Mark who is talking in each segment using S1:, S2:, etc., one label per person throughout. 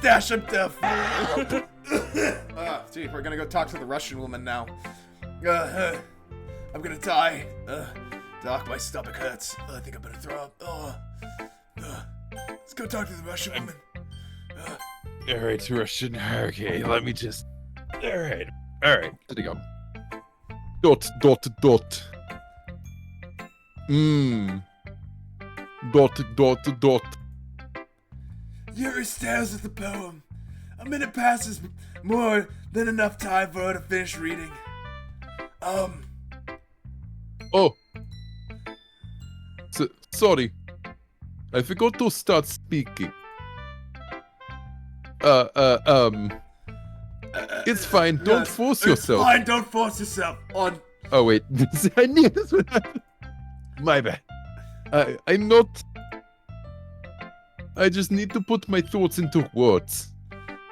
S1: NooStache, I'm deaf. Gee, we're gonna go talk to the Russian woman now. I'm gonna die. Doc, my stomach hurts. I think I'm gonna throw up. Let's go talk to the Russian woman.
S2: Alright, Russian. Okay, let me just... Alright. There you go. Dot. Dot.
S1: Yuri stares at the poem. A minute passes, more than enough time for her to finish reading.
S2: Oh. Sorry. I forgot to start speaking. It's fine, don't force yourself.
S1: It's fine, don't force yourself. On.
S2: Oh wait, I knew this would happen. My bad. I'm not... I just need to put my thoughts into words.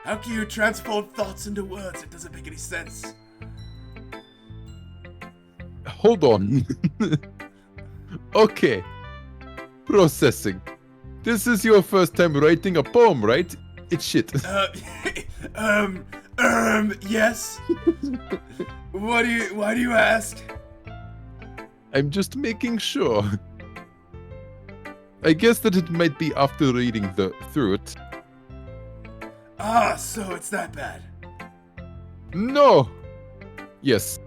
S1: How can you transform thoughts into words? It doesn't make any sense.
S2: Hold on. Okay. Processing. This is your first time writing a poem, right? It's shit.
S1: Yes. Why do you ask?
S2: I'm just making sure. I guess that it might be after reading through it.
S1: Ah, so it's that bad.
S2: No! Yes.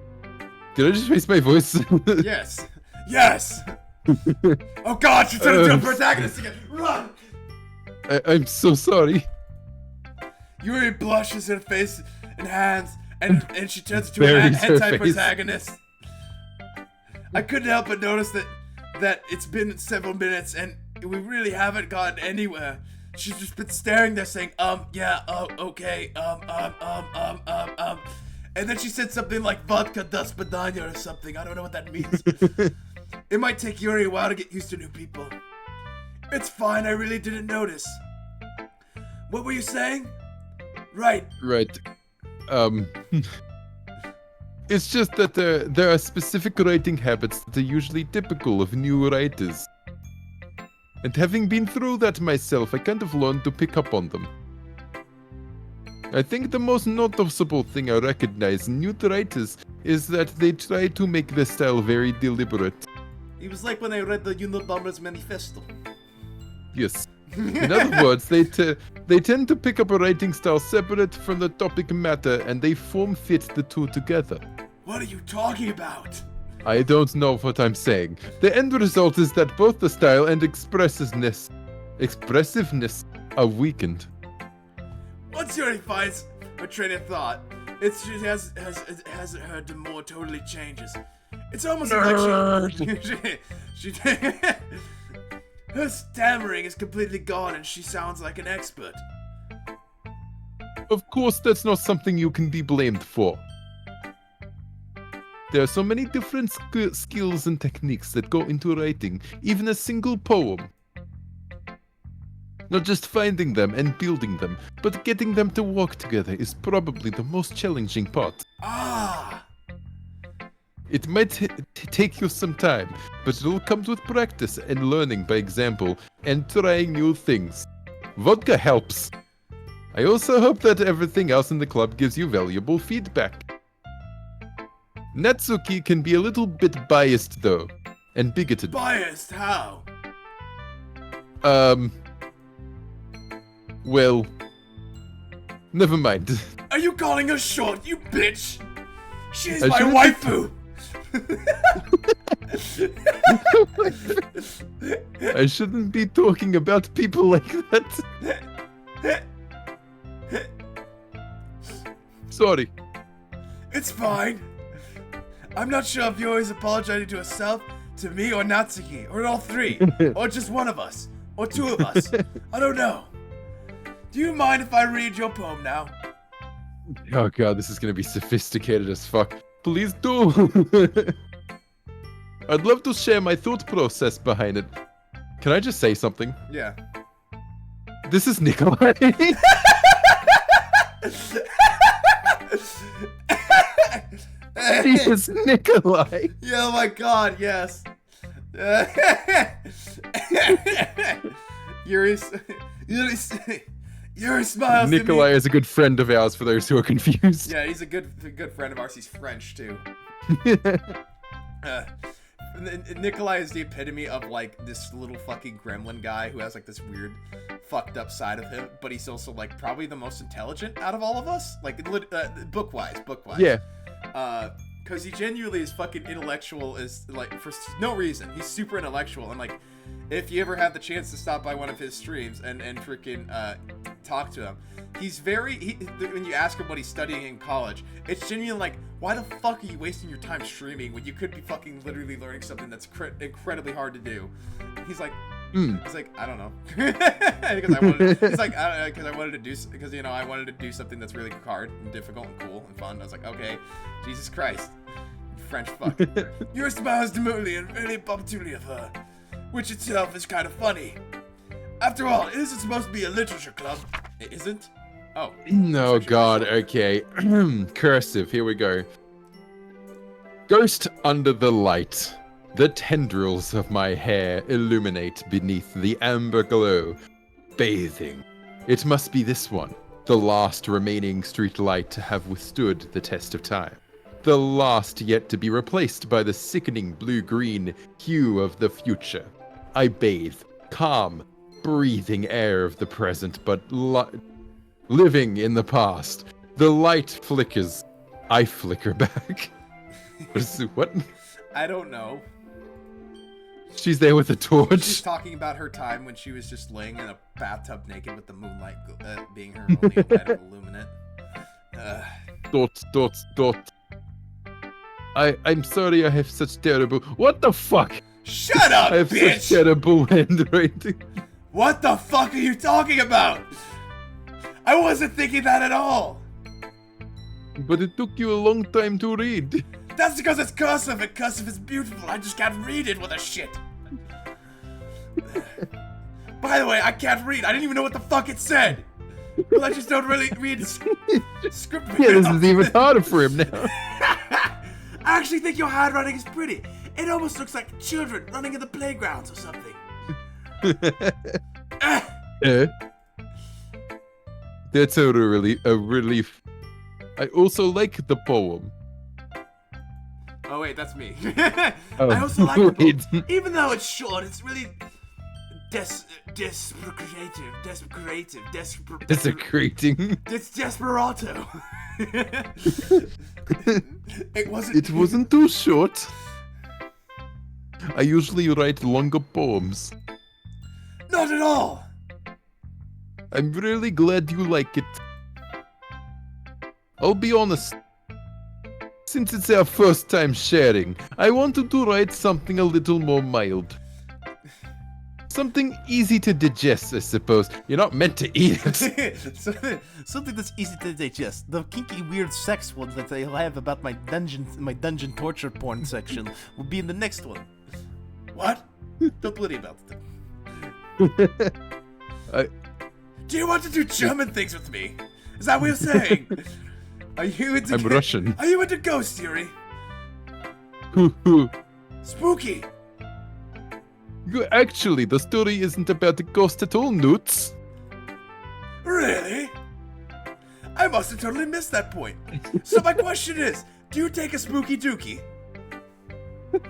S2: Did I just raise my voice?
S1: Yes. Yes! Oh god, she turned into a protagonist again! Run!
S2: I'm so sorry.
S1: Yuri blushes her face and hands, and she turns into an anti-protagonist. I couldn't help but notice that it's been several minutes and we really haven't gotten anywhere. She's just been staring there saying, yeah, okay, and then she said something like vodka das badanya or something. I don't know what that means. It might take Yuri a while to get used to new people. It's fine, I really didn't notice. What were you saying? Right.
S2: It's just that there are specific writing habits that are usually typical of new writers. And having been through that myself, I kind of learned to pick up on them. I think the most noticeable thing I recognize in new writers is that they try to make their style very deliberate.
S1: It was like when I read the Unabomber's Manifesto.
S2: Yes. In other words, they tend to pick up a writing style separate from the topic matter, and they form-fit the two together.
S1: What are you talking about?
S2: I don't know what I'm saying. The end result is that both the style and expressiveness are weakened.
S1: Once Yuri finds her train of thought, it hasn't heard to more totally changes. It's almost like she her stammering is completely gone and she sounds like an expert.
S2: Of course, that's not something you can be blamed for. There are so many different skills and techniques that go into writing, even a single poem. Not just finding them and building them, but getting them to work together is probably the most challenging part.
S1: Ah!
S2: It might take you some time, but it will come with practice and learning by example and trying new things. Vodka helps. I also hope that everything else in the club gives you valuable feedback. Natsuki can be a little bit biased though, and bigoted.
S1: Biased? How?
S2: Well, never mind.
S1: Are you calling her short, you bitch? She's my waifu!
S2: I shouldn't be talking about people like that. Sorry.
S1: It's fine. I'm not sure if Yuri's apologizing to herself, to me, or Natsuki, or all three, or just one of us, or two of us. I don't know. Do you mind if I read your poem now?
S2: Oh god, this is gonna be sophisticated as fuck. Please do! I'd love to share my thought process behind it. Can I just say something?
S1: Yeah.
S2: This is Nikolai. He is Nikolai.
S1: Yeah, oh my god, yes. Your smiles to
S2: Nikolai
S1: me.
S2: is a good friend of ours, for those who are confused.
S1: Yeah, he's a good friend of ours. He's French too. Nikolai is the epitome of like this little fucking gremlin guy who has like this weird fucked up side of him, but he's also like probably the most intelligent out of all of us, like book-wise.
S2: Yeah.
S1: Because he genuinely is fucking intellectual, is like for no reason. He's super intellectual, and like if you ever have the chance to stop by one of his streams and freaking talk to him, he's when you ask him what he's studying in college, it's genuinely like, why the fuck are you wasting your time streaming when you could be fucking literally learning something that's incredibly hard to do? He's like, He's like, I don't know, because I wanted. He's like, because I wanted to do, because you know, I wanted to do something that's really hard and difficult and cool and fun. I was like, okay, Jesus Christ, French fuck. Your smile is demurely and really punctually of her, which itself is kind of funny. After all, it isn't supposed to be a literature club. It isn't. Oh.
S2: No, God. Okay. Cursive. Here we go. Ghost under the light. The tendrils of my hair illuminate beneath the amber glow. Bathing. It must be this one. The last remaining street light to have withstood the test of time. The last yet to be replaced by the sickening blue-green hue of the future. I bathe. Calm. Breathing air of the present, but living in the past. The light flickers. I flicker back. What?
S1: I don't know.
S2: She's there with a torch.
S1: She's talking about her time when she was just laying in a bathtub naked with the moonlight being her only kind of illuminate.
S2: Dot. I'm sorry I have such terrible... What the fuck?
S1: Shut up,
S2: I have
S1: bitch!
S2: such terrible handwriting.
S1: What the fuck are you talking about? I wasn't thinking that at all.
S2: But it took you a long time to read.
S1: That's because it's cursive, and cursive is beautiful. I just can't read it with a shit. By the way, I can't read. I didn't even know what the fuck it said. Well, I just don't really read script.
S2: Yeah, this is even harder for him now.
S1: I actually think your handwriting is pretty. It almost looks like children running in the playgrounds or something.
S2: That's a relief. I also like the poem.
S1: Oh wait, that's me.
S2: Oh,
S1: I also like the
S2: wait.
S1: poem. Even though it's short, it's really desecrating. It's desperado.
S2: It wasn't too short. I usually write longer poems.
S1: Not at all.
S2: I'm really glad you like it. I'll be honest. Since it's our first time sharing, I wanted to write something a little more mild. Something easy to digest, I suppose. You're not meant to eat it.
S1: Something that's easy to digest. The kinky, weird sex ones that I have about my dungeon torture porn section will be in the next one. What? Don't worry about it. Do you want to do German things with me? Is that what you're saying? Are you into?
S2: I'm Russian.
S1: Are you into ghost theory? Spooky.
S2: Actually, the story isn't about a ghost at all, Newts.
S1: Really? I must have totally missed that point. So my question is, do you take a spooky dookie?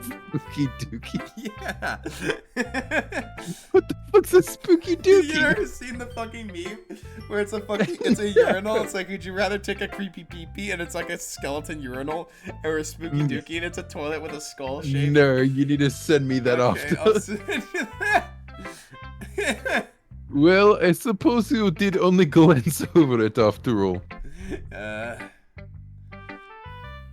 S2: Spooky dookie?
S1: Yeah.
S2: What the fuck's a spooky dookie?
S1: You ever seen the fucking meme where it's a urinal? It's like, would you rather take a creepy pee-pee and it's like a skeleton urinal, or a spooky dookie and it's a toilet with a skull shape?
S2: No, you need to send me that
S1: Okay,
S2: after.
S1: I'll send you that.
S2: Well, I suppose you did only glance over it after all.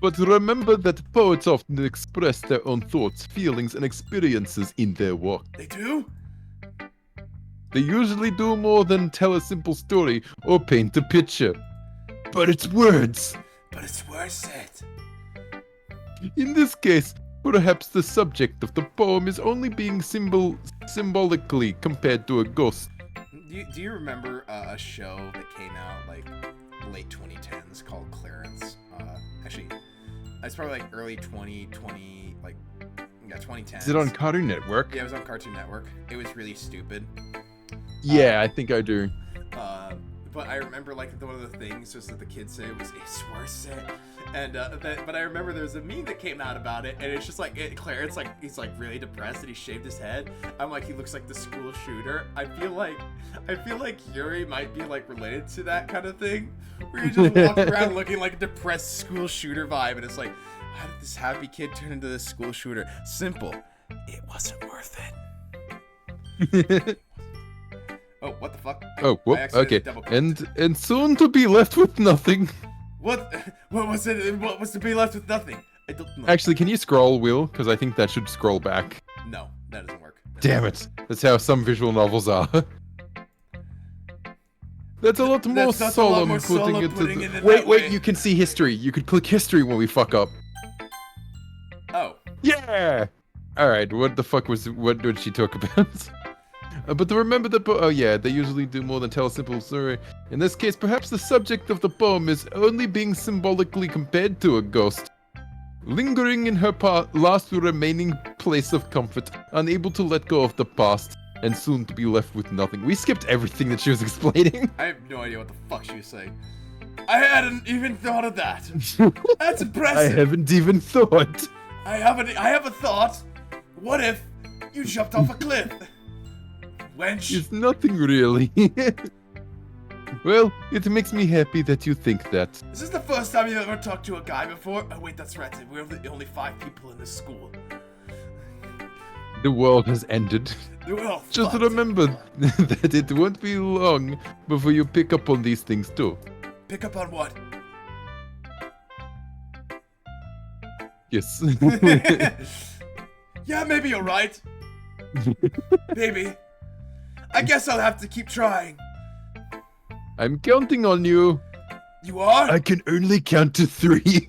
S2: But remember that poets often express their own thoughts, feelings, and experiences in their work.
S1: They do?
S2: They usually do more than tell a simple story or paint a picture. But it's words.
S1: But it's worth it.
S2: In this case, perhaps the subject of the poem is only being symbolically compared to a ghost.
S1: Do you remember a show that came out like late 2010s called Clarence? Actually, it's probably like early 2020, like 2010.
S2: Is it on Cartoon Network?
S1: Yeah, it was on Cartoon Network. It was really stupid.
S2: Yeah, I think I do.
S1: but I remember like one of the things was that the kids say was it's worth it, and but I remember there was a meme that came out about it, and it's just like Clarence like he's like really depressed and he shaved his head. I'm like he looks like the school shooter. I feel like Yuri might be like related to that kind of thing, where you just walk around looking like a depressed school shooter vibe, and it's like, how did this happy kid turn into this school shooter? Simple, it wasn't worth it. Oh, what the fuck?
S2: Oh, whoop, okay. And soon to be left with nothing.
S1: What was it? What was to be left with nothing? I don't know.
S2: Actually, can you scroll, Will? Because I think that should scroll back.
S1: No, that doesn't work.
S2: Damn it. That's how some visual novels are. That's a lot more solemn putting it into... Wait, you can see history. You could click history when we fuck up.
S1: Oh.
S2: Yeah! Alright, what the fuck what did she talk about? But to remember the oh yeah, they usually do more than tell a simple story. In this case, perhaps the subject of the poem is only being symbolically compared to a ghost. Lingering in her last remaining place of comfort, unable to let go of the past, and soon to be left with nothing. We skipped everything that she was explaining.
S1: I have no idea what the fuck she was saying. I hadn't even thought of that. That's impressive.
S2: I haven't even thought.
S1: I have a thought. What if you jumped off a cliff? Wench.
S2: It's nothing really. Well, it makes me happy that you think that.
S1: Is this the first time you've ever talked to a guy before? Oh wait, that's right. We're the only 5 people in this school.
S2: The world has ended.
S1: Well,
S2: just remember that it won't be long before you pick up on these things too.
S1: Pick up on what?
S2: Yes.
S1: Yeah, maybe you're right. Maybe. I guess I'll have to keep trying.
S2: I'm counting on you.
S1: You are?
S2: I can only count to 3.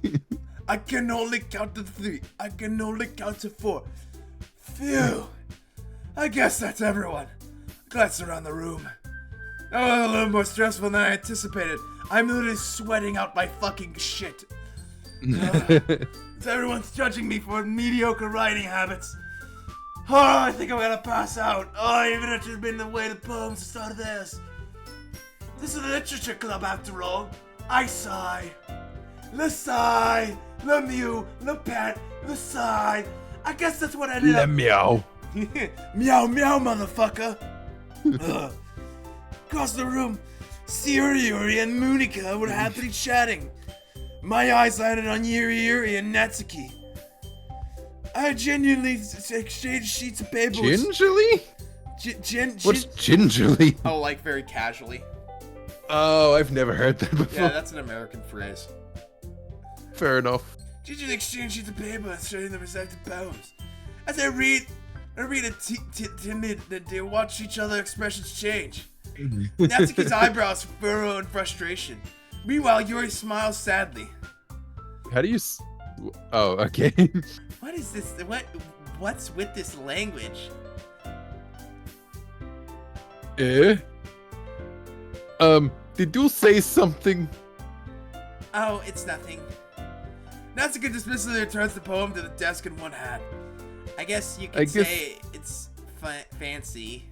S1: I can only count to 3. I can only count to 4. Phew. I guess that's everyone. Glance around the room. Oh, a little more stressful than I anticipated. I'm literally sweating out my fucking shit. Everyone's judging me for mediocre writing habits. Oh, I think I'm gonna pass out. Oh, even if it's just been the way the poems the start of this. This is a literature club after all. I sigh. Le sigh. Le mew. Le pet. Le sigh. I guess that's what I did.
S2: Le meow.
S1: Meow meow, motherfucker. Across the room, Yuri and Munika were happily chatting. My eyes landed on Yuri and Natsuki. I genuinely exchanged sheets of paper.
S2: Gingerly? What's gingerly?
S1: Oh, like very casually.
S2: Oh, I've never heard that before.
S1: Yeah, that's an American phrase.
S2: Fair enough.
S1: Gingerly exchanged sheets of paper and studying the respective poems. As I read it timid that they watch each other expressions change. Natsuki's eyebrows furrow in frustration. Meanwhile, Yuri smiles sadly.
S2: How do you oh, okay.
S1: What is this? What's with this language?
S2: Did you say something?
S1: Oh, it's nothing. Natsuki dismissively returns the poem to the desk in one hand. I guess you could say it's fancy.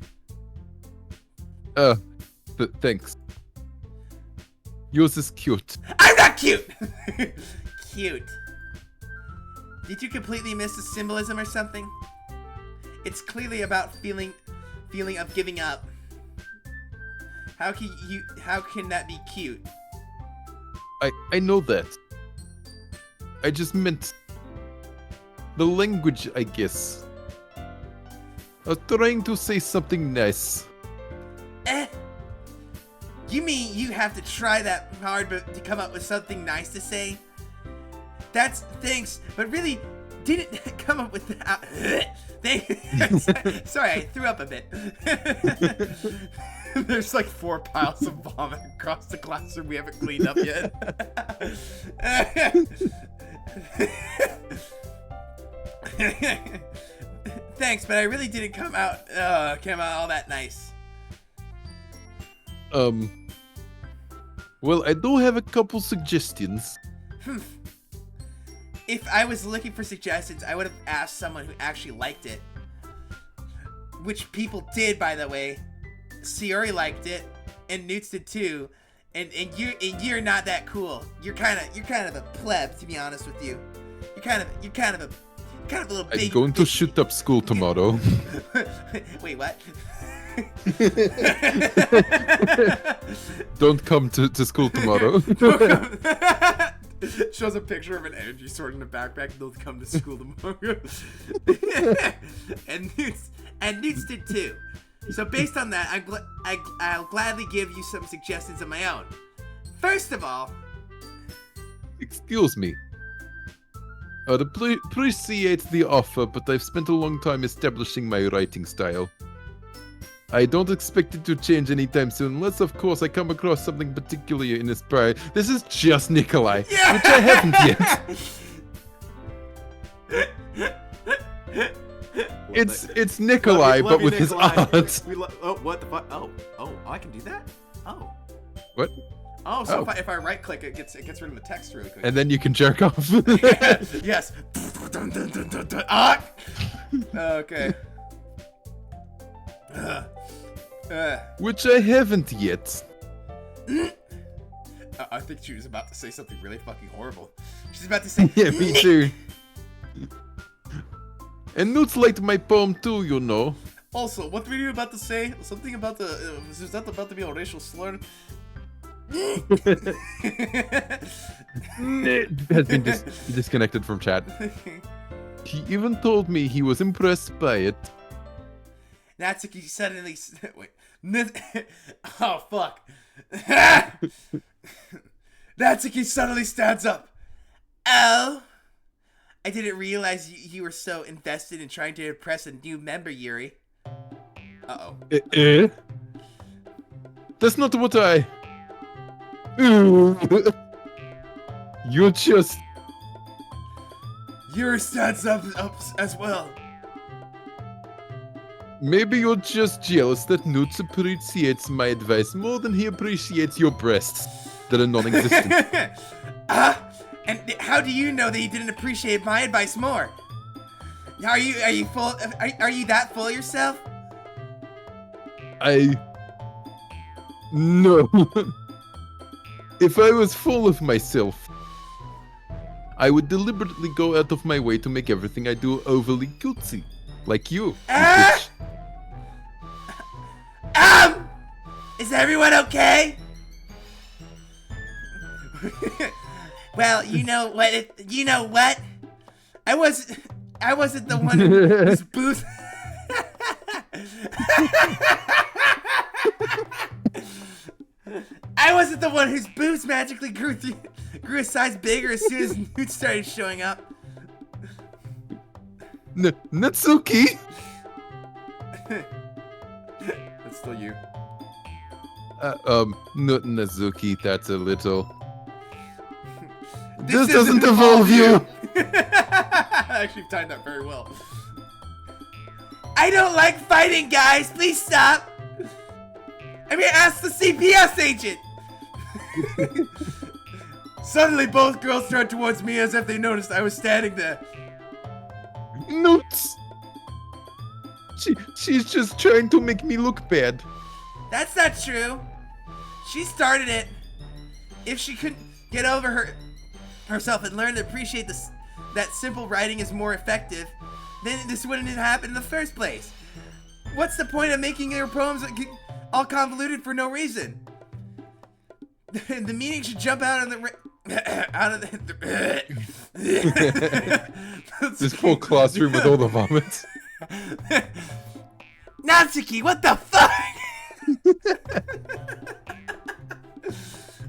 S2: Thanks. Yours is cute.
S1: I'm not cute! Cute. Did you completely miss the symbolism or something? It's clearly about feeling of giving up. How can that be cute?
S2: I know that. I just meant the language, I guess. I was trying to say something nice.
S1: You mean you have to try that hard to come up with something nice to say? Thanks, but really didn't come up with that. Sorry, I threw up a bit. There's like 4 piles of vomit across the classroom we haven't cleaned up yet. Thanks, but I really didn't come out all that nice.
S2: Well, I do have a couple suggestions.
S1: If I was looking for suggestions, I would have asked someone who actually liked it. Which people did, by the way. Sayori liked it, and Newts did too. And you're not that cool. You're kind of a pleb, to be honest with you. You're kind of a little baby.
S2: I'm going to shoot up school tomorrow.
S1: Wait, what?
S2: Don't come to school tomorrow.
S1: Shows a picture of an energy sword in a backpack. They'll come to school tomorrow. and Newts did too. So based on that, I'll gladly give you some suggestions of my own. First of all...
S2: Excuse me. I'd appreciate the offer, but I've spent a long time establishing my writing style. I don't expect it to change anytime soon, unless of course I come across something particularly inspiring. This is just Nikolai,
S1: yeah!
S2: which I haven't yet. It's Nikolai, but with his art.
S1: Oh, what the fuck? Oh, I can do that? Oh.
S2: What?
S1: Oh, so if I right click, it gets rid of the text really quick.
S2: And then you can jerk off.
S1: Yes. Ah! Okay.
S2: Which I haven't yet.
S1: I think she was about to say something really fucking horrible. She's about to say.
S2: Yeah, me too. And Newts liked my poem too, you know.
S1: Also, what were you about to say? Something about the... was that about to be a racial slur?
S2: Has been disconnected from chat. He even told me he was impressed by it.
S1: Natsuki suddenly... Wait. Oh, fuck. Natsuki suddenly stands up. Oh... I didn't realize you were so invested in trying to impress a new member, Yuri. Uh-oh.
S2: That's not what I... You're just...
S1: Yuri stands up as well.
S2: Maybe you're just jealous that Newts appreciates my advice more than he appreciates your breasts that are non-existent.
S1: And how do you know that you didn't appreciate my advice more? Are you full? Are you that full of yourself?
S2: No. If I was full of myself, I would deliberately go out of my way to make everything I do overly cutesy, like you.
S1: Is everyone okay? Well, you know what? I wasn't the one whose boobs. I wasn't the one whose boobs magically grew a size bigger as soon as Newt started showing up.
S2: Natsuki.
S1: That's still you.
S2: Not Natsuki. That's a little. This doesn't involve you!
S1: Actually, you've timed that very well. I don't like fighting, guys! Please stop! I'm gonna ask the CPS agent! Suddenly, both girls turned towards me as if they noticed I was standing there.
S2: Newts! She's just trying to make me look bad.
S1: That's not true. She started it. If she couldn't get over herself and learn to appreciate that simple writing is more effective, then this wouldn't have happened in the first place. What's the point of making your poems all convoluted for no reason? The meaning should jump out of the
S2: This whole classroom with all the vomits.
S1: Natsuki, what the fuck?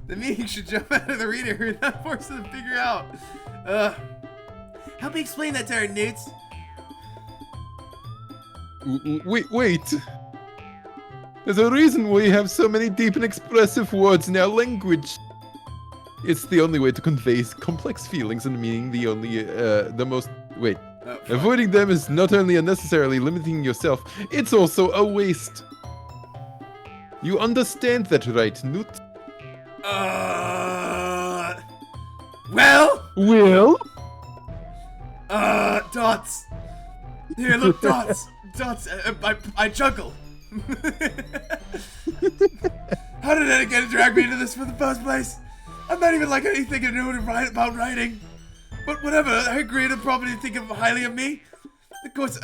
S1: The meaning should jump out of the reader and not force them to figure out. Help me explain that to her, Newts.
S2: Wait. There's a reason we have so many deep and expressive words in our language. It's the only way to convey complex feelings and meaning. The most. Wait. Avoiding them is not only unnecessarily limiting yourself, it's also a waste. You understand that, right, Newt?
S1: Well? Dots. Here, look, dots. Dots. I juggle. How did anyone drag me into this in the first place? I'm not even like anything to do to write about writing. But whatever, I agree to probably think highly of me. Of course,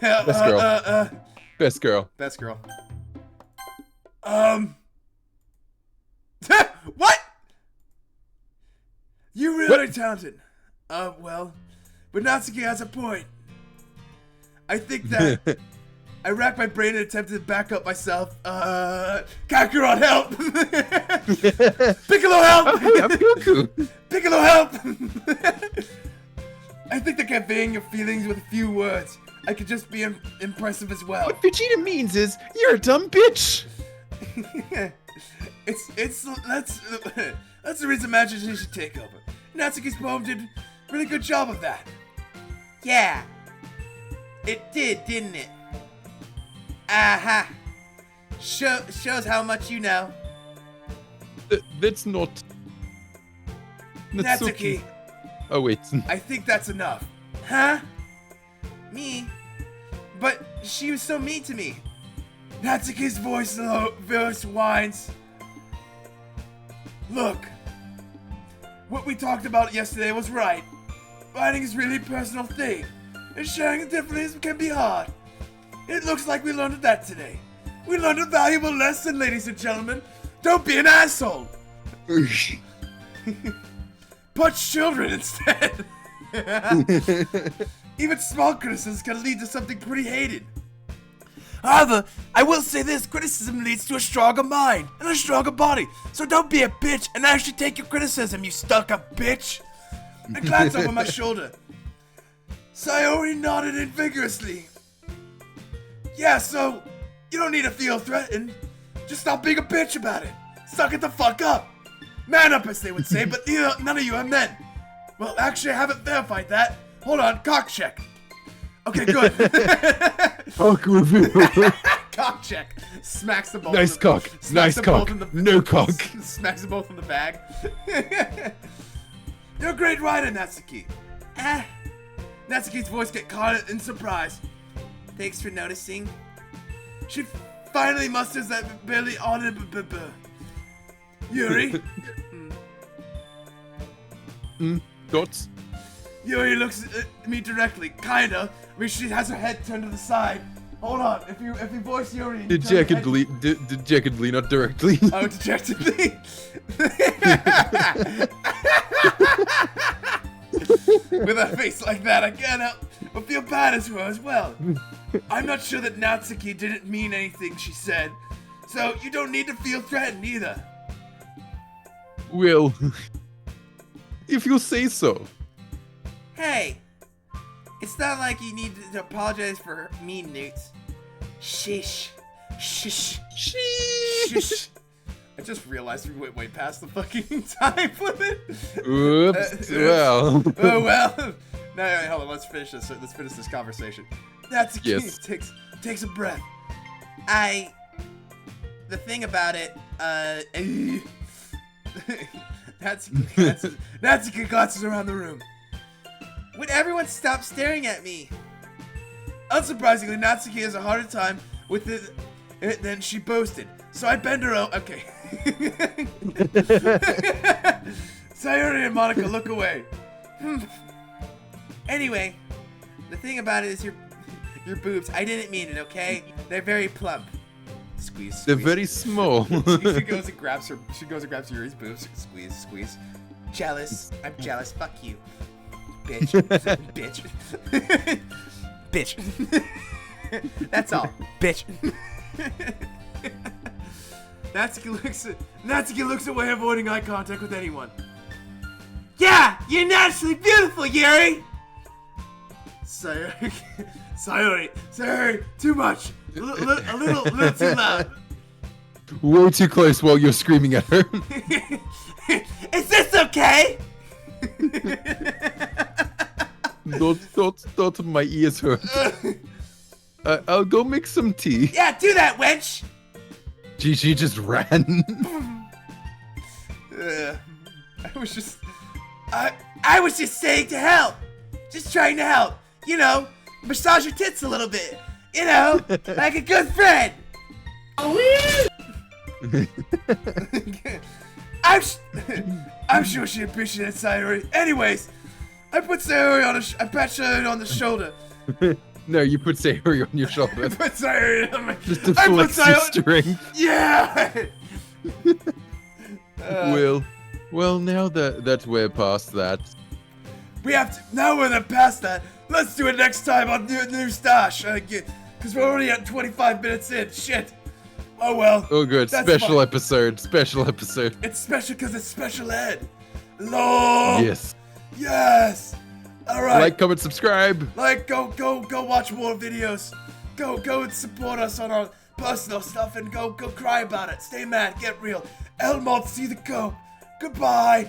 S2: Best girl. Best girl.
S1: Best girl. What? You really talented. Well, but Natsuki has a point. I think that I racked my brain and attempted to back up myself. Kakarot, help! Piccolo, help!
S2: I'm Goku.
S1: Piccolo, help! I think that conveying your feelings with a few words, I could just be impressive as well.
S2: What Vegeta means is, you're a dumb bitch.
S1: That's the reason imagination should take over. Natsuki's poem did a really good job of that. Yeah, it did, didn't it? Aha! Shows how much you know.
S2: That's not...
S1: Natsuki.
S2: Oh wait.
S1: I think that's enough. Huh? Me? But she was so mean to me. Natsuki's voice whines. Look. What we talked about yesterday was right. Writing is really a personal thing. And sharing it differently can be hard. It looks like we learned that today. We learned a valuable lesson, ladies and gentlemen. Don't be an asshole. Punch children instead. Even small criticisms can lead to something pretty hated. However, I will say this, criticism leads to a stronger mind and a stronger body. So don't be a bitch and actually take your criticism, you stuck-up bitch. I glanced over my shoulder. Sayori nodded in vigorously. Yeah, so you don't need to feel threatened. Just stop being a bitch about it. Suck it the fuck up. Man up, as they would say, but none of you are men. Well, actually, I haven't verified that. Hold on, cock check. Okay, good.
S2: Cock review.
S1: Cock check. Smacks the both.
S2: Nice cock. Nice cock. No cock.
S1: Smacks them both in the bag. You're a great writer, Natsuki. Natsuki's voice get caught in surprise. Thanks for noticing. She finally musters that barely audible. Yuri.
S2: Dots.
S1: Yuri looks at me directly, kinda. I mean, she has her head turned to the side. Hold on, if you voice Yuri,
S2: Dejectedly, not directly.
S1: Oh, dejectedly. With a face like that, I can't help but feel bad as her as well. I'm not sure that Natsuki didn't mean anything she said, so you don't need to feel threatened either.
S2: Well, if you say so.
S1: Hey, it's not like you need to apologize for mean newts. Shish. Shish. Shish. I just realized we went way past the fucking time limit.
S2: Oops. Well.
S1: Oh well. No, hold on. Let's finish this. Let's finish this conversation. That's
S2: yes.
S1: Takes a breath. The thing about it, Natsuki glances around the room. Would everyone stop staring at me? Unsurprisingly, Natsuki has a harder time with it than she boasted. So I bend her over. Okay. Sayori and Monica look away. Anyway, the thing about it is your boobs. I didn't mean it, okay? They're very plump. Squeeze.
S2: They're very small.
S1: She goes and grabs Yuri's boobs. Squeeze. Jealous. I'm jealous. Fuck you. Bitch. Bitch. Bitch. That's all. Bitch. Natsuki looks away, avoiding eye contact with anyone. Yeah, you're naturally beautiful, Yuri. Sayori, too much. A little too loud.
S2: Way too close while you're screaming at her.
S1: Is this okay?
S2: Don't my ears hurt. I'll go make some tea.
S1: Yeah, do that, wench.
S2: She just ran.
S1: I was just saying to help. Just trying to help. You know, massage your tits a little bit. You know, like a good friend. I'm sure she appreciates Sayori. Anyways, I pat Sayori on the shoulder.
S2: No, you put Sayori on your shoulder.
S1: I put Sayori on my...
S2: Just to flex your strength.
S1: Yeah!
S2: Well, now that we're past that,
S1: we have to. Now we're past that. Let's do it next time on NooStache. Because we're already at 25 minutes in. Shit. Oh well.
S2: Oh good. Special episode. Special episode.
S1: It's special because it's special ed. Lol.
S2: Yes.
S1: Yes. All right.
S2: Like, comment, subscribe.
S1: Like, go watch more videos. Go and support us on our personal stuff and go cry about it. Stay mad. Get real. Elmont, see the go. Goodbye.